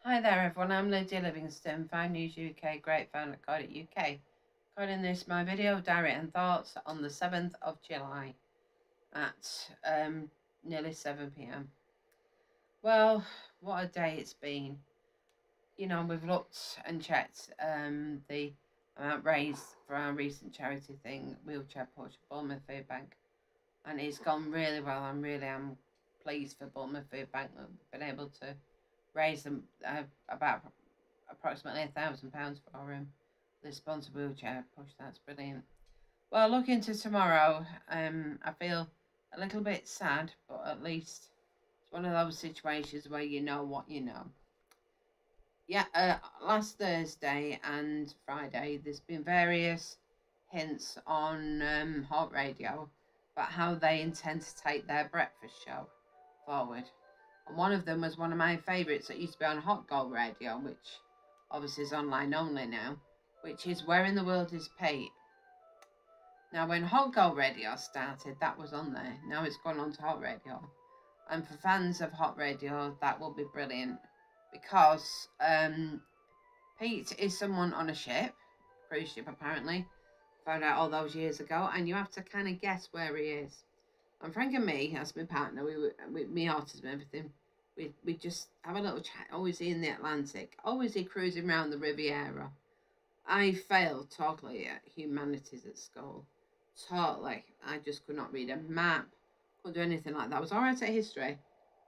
Hi there everyone, I'm Lydia Livingston, Fine News UK, Great Phone at Code UK. Calling this my video diary and thoughts on the 7th of July at nearly 7 p.m. Well, what a day it's been. You know, we've looked and checked the amount raised for our recent charity thing, Wheelchair Push, Bournemouth Food Bank, and it's gone really well. I'm pleased for Bournemouth Food Bank that we've been able to raise them about approximately £1,000 for the sponsor wheelchair push. That's brilliant. Well, looking to tomorrow, I feel a little bit sad, but at least it's one of those situations where you know what you know. Yeah, last Thursday and Friday, there's been various hints on Hot Radio about how they intend to take their breakfast show forward. And one of them was one of my favourites that used to be on Hot Gold Radio, which obviously is online only now, which is Where in the World is Pete? Now, when Hot Gold Radio started, that was on there. Now it's gone on to Hot Radio. And for fans of Hot Radio, that will be brilliant because Pete is someone on a ship, cruise ship apparently, found out all those years ago, and you have to kind of guess where he is. And Frank and me, as my partner, with me autism and everything, we just have a little chat. Always in the Atlantic, always cruising around the Riviera. I failed totally at humanities at school. Totally. I just could not read a map. Couldn't do anything like that. I was alright at history,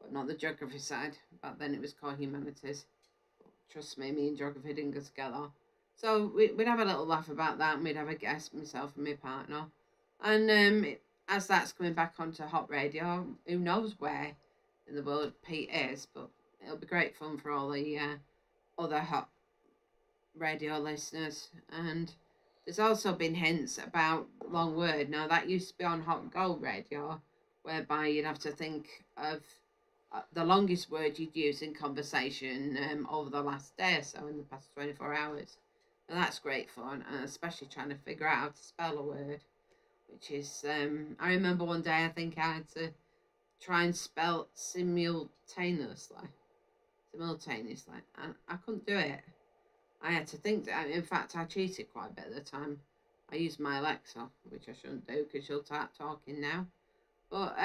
but not the geography side. Back then it was called humanities. Trust me and geography didn't go together. So we'd have a little laugh about that, and we'd have a guess, myself and my partner. And as that's coming back onto Hot Radio, who knows where in the world Pete is, but it'll be great fun for all the other Hot Radio listeners. And there's also been hints about Long Word. Now, that used to be on Hot Gold Radio, whereby you'd have to think of the longest word you'd use in conversation over the last day or so in the past 24 hours. And that's great fun, and especially trying to figure out how to spell a word, which is, I remember one day I think I had to try and spell simultaneously, and I couldn't do it. I had to think that, in fact, I cheated quite a bit at the time. I used my Alexa, which I shouldn't do because she'll start talking now. But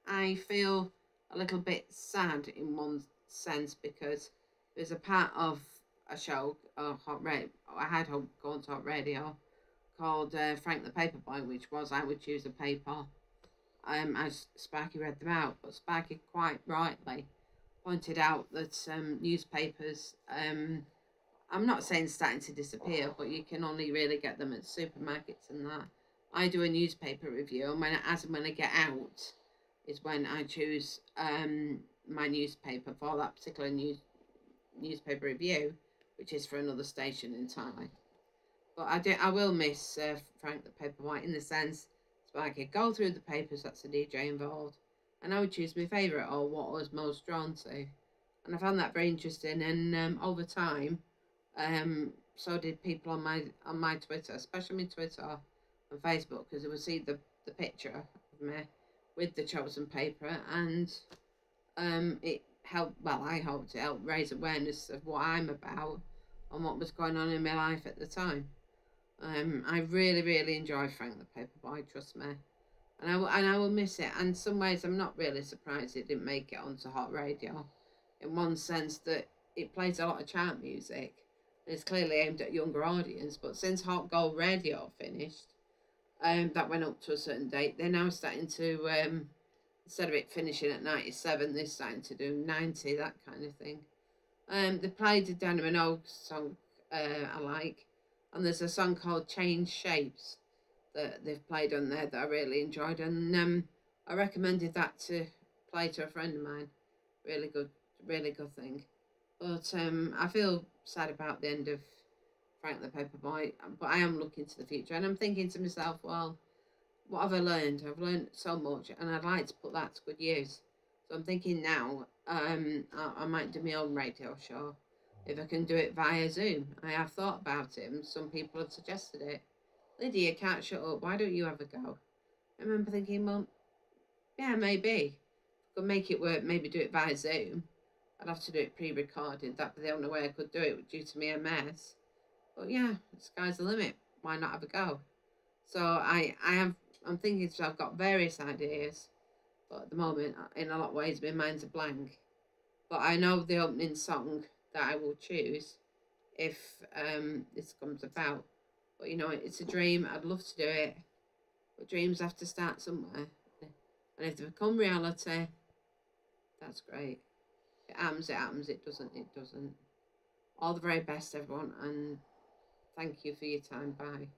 I feel a little bit sad in one sense because there's a part of a show, Hot Radio, I had gone to Hot Radio, called Frank the Paperboy, which was I would choose a paper as Sparky read them out. But Sparky quite rightly pointed out that newspapers, I'm not saying starting to disappear, but you can only really get them at supermarkets and that. I do a newspaper review, and when I get out is when I choose my newspaper for that particular newspaper review, which is for another station entirely. But I will miss Frank the Paperwhite in the sense that I could go through the papers, that's a DJ involved, and I would choose my favourite or what I was most drawn to. And I found that very interesting, and over time, so did people on my Twitter, especially my Twitter and Facebook, because they would see the picture of me with the chosen paper, and it helped. Well, I hoped it helped raise awareness of what I'm about and what was going on in my life at the time. I really, really enjoy Frank the Paperboy, trust me, and I will miss it. And in some ways, I'm not really surprised it didn't make it onto Hot Radio, in one sense that it plays a lot of chart music. It's clearly aimed at a younger audience, but since Hot Gold Radio finished, that went up to a certain date, they're now starting to, instead of it finishing at 97, they're starting to do 90, that kind of thing. They played the Danny Minogue song I like, and there's a song called Change Shapes that they've played on there that I really enjoyed, and I recommended that to play to a friend of mine. Really good thing. But I feel sad about the end of Frank the Paperboy, but I am looking to the future, and I'm thinking to myself, well, what have I learned? I've learned so much, and I'd like to put that to good use. So I'm thinking now, I might do my own radio show if I can do it via Zoom. I have thought about it, and some people have suggested it. Lydia, you can't shut up. Why don't you have a go? I remember thinking, well, yeah, maybe. Could make it work, maybe do it via Zoom. I'd have to do it pre-recorded. That'd be the only way I could do it due to my MS. But yeah, the sky's the limit. Why not have a go? So I'm thinking, so I've got various ideas, but at the moment, in a lot of ways, my mind's a blank. But I know the opening song that I will choose if this comes about. But you know, it's a dream. I'd love to do it, but dreams have to start somewhere. And if they become reality, that's great. If it happens, it happens. It doesn't, it doesn't. All the very best, everyone, and thank you for your time. Bye.